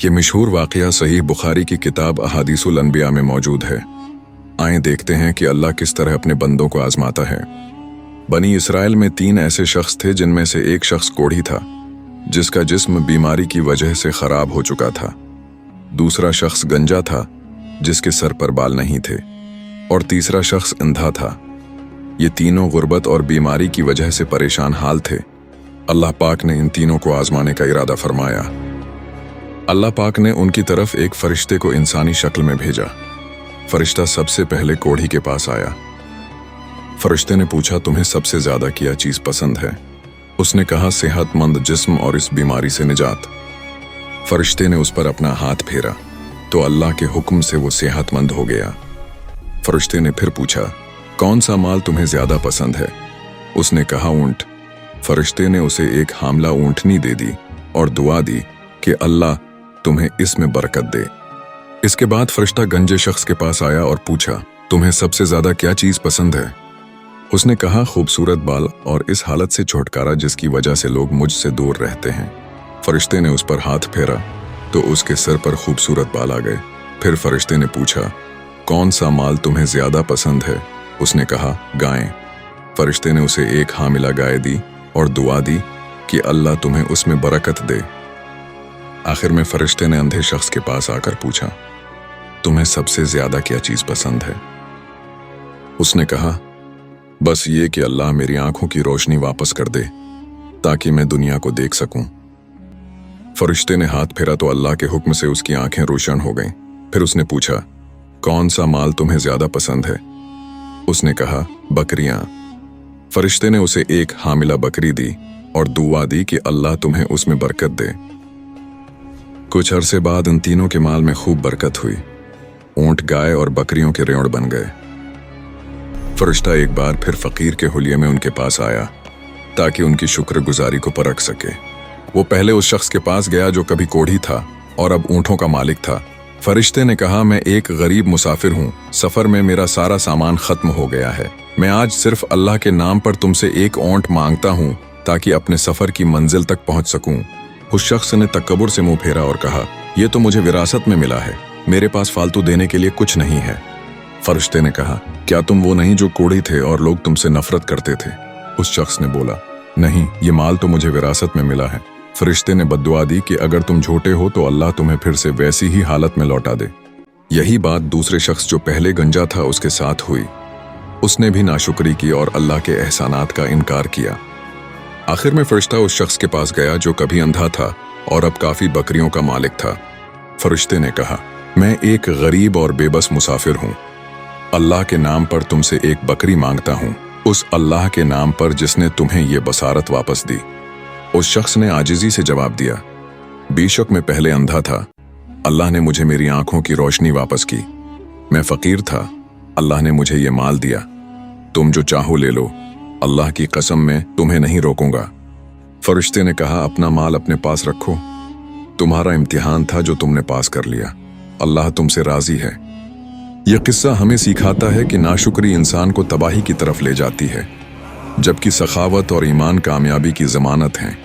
ये मशहूर वाक़या सहीह बुखारी की किताब अहादीसुल अंबिया में मौजूद है। आइए देखते हैं कि अल्लाह किस तरह अपने बंदों को आजमाता है। बनी इसराइल में 3 ऐसे शख्स थे जिनमें से एक शख्स कोढ़ी था, जिसका जिस्म बीमारी की वजह से खराब हो चुका था। दूसरा शख्स गंजा था, जिसके सर पर बाल नहीं थे, और तीसरा शख्स अंधा था। ये तीनों गुर्बत और बीमारी की वजह से परेशान हाल थे। अल्लाह पाक ने इन तीनों को आजमाने का इरादा फरमाया। अल्लाह पाक ने उनकी तरफ एक फरिश्ते को इंसानी शक्ल में भेजा। फरिश्ता सबसे पहले कोढ़ी के पास आया। फरिश्ते ने पूछा, तुम्हें सबसे ज्यादा क्या चीज पसंद है? उसने कहा, सेहतमंद जिस्म और इस बीमारी से निजात। फरिश्ते ने उस पर अपना हाथ फेरा तो अल्लाह के हुक्म से वो सेहतमंद हो गया। फरिश्ते ने फिर पूछा, कौन सा माल तुम्हें ज्यादा पसंद है? उसने कहा, ऊंट। फरिश्ते ने उसे एक हामला ऊंटनी दे दी और दुआ दी कि अल्लाह तुम्हें इसमें बरकत दे। इसके बाद फरिश्ता गंजे शख्स के पास आया और पूछा, तुम्हें सबसे ज्यादा क्या चीज पसंद है? उसने कहा, खूबसूरत बाल और इस हालत से छुटकारा जिसकी वजह से लोग मुझसे दूर रहते हैं। फरिश्ते ने उस पर हाथ फेरा तो उसके सर पर खूबसूरत बाल आ गए। फिर फरिश्ते ने पूछा, कौन सा माल तुम्हें ज्यादा पसंद है? उसने कहा, गायें। फरिश्ते ने उसे एक हामिला गाय दी और दुआ दी कि अल्लाह तुम्हें उसमें बरकत दे। आखिर में फरिश्ते ने अंधे शख्स के पास आकर पूछा, तुम्हें सबसे ज्यादा क्या चीज पसंद है? उसने कहा, बस ये कि अल्लाह मेरी आंखों की रोशनी वापस कर दे ताकि मैं दुनिया को देख सकूं। फरिश्ते ने हाथ फेरा तो अल्लाह के हुक्म से उसकी आंखें रोशन हो गईं। फिर उसने पूछा, कौन सा माल तुम्हें ज्यादा पसंद है? उसने कहा, बकरियां। फरिश्ते ने उसे एक हामिला बकरी दी और दुआ दी कि अल्लाह तुम्हें उसमें बरकत दे। कुछ अरसे बाद इन तीनों के माल में खूब बरकत हुई। ऊंट, गाय और बकरियों के रेवड़ बन गए। फरिश्ता एक बार फिर फकीर के हुलिये में उनके पास आया ताकि उनकी शुक्रगुजारी को परख सके। वो पहले उस शख्स के पास गया जो कभी कोढ़ी था और अब ऊंटों का मालिक था। फरिश्ते ने कहा, मैं एक गरीब मुसाफिर हूँ, सफर में मेरा सारा सामान खत्म हो गया है। मैं आज सिर्फ अल्लाह के नाम पर तुमसे एक ऊंट मांगता हूँ ताकि अपने सफर की मंजिल तक पहुँच सकूँ। उस शख्स ने तकब्बुर से मुंह फेरा और कहा, यह तो मुझे विरासत में मिला है, मेरे पास फालतू देने के लिए कुछ नहीं है। फरिश्ते ने कहा, क्या तुम वो नहीं जो कोढ़ी थे और लोग तुमसे नफरत करते थे? उस शख्स ने बोला, नहीं, ये माल तो मुझे विरासत में मिला है। फरिश्ते ने बद्दुआ दी कि अगर तुम झूठे हो तो अल्लाह तुम्हें फिर से वैसी ही हालत में लौटा दे। यही बात दूसरे शख्स जो पहले गंजा था उसके साथ हुई। उसने भी नाशुक्री की और अल्लाह के एहसानात का इनकार किया। आखिर में फरिश्ता उस शख्स के पास गया जो कभी अंधा था और अब काफी बकरियों का मालिक था। फरिश्ते ने कहा, मैं एक गरीब और बेबस मुसाफिर हूँ, अल्लाह के नाम पर तुमसे एक बकरी मांगता हूँ, उस अल्लाह के नाम पर जिसने तुम्हें ये बसारत वापस दी। उस शख्स ने आजिजी से जवाब दिया, बेशक मैं पहले अंधा था, अल्लाह ने मुझे मेरी आंखों की रोशनी वापस की। मैं फकीर था, अल्लाह ने मुझे ये माल दिया। तुम जो चाहो ले लो, अल्लाह की कसम मैं तुम्हें नहीं रोकूंगा। फरिश्ते ने कहा, अपना माल अपने पास रखो, तुम्हारा इम्तिहान था जो तुमने पास कर लिया, अल्लाह तुमसे राजी है। यह किस्सा हमें सिखाता है कि नाशुक्री इंसान को तबाही की तरफ ले जाती है, जबकि सखावत और ईमान कामयाबी की जमानत हैं।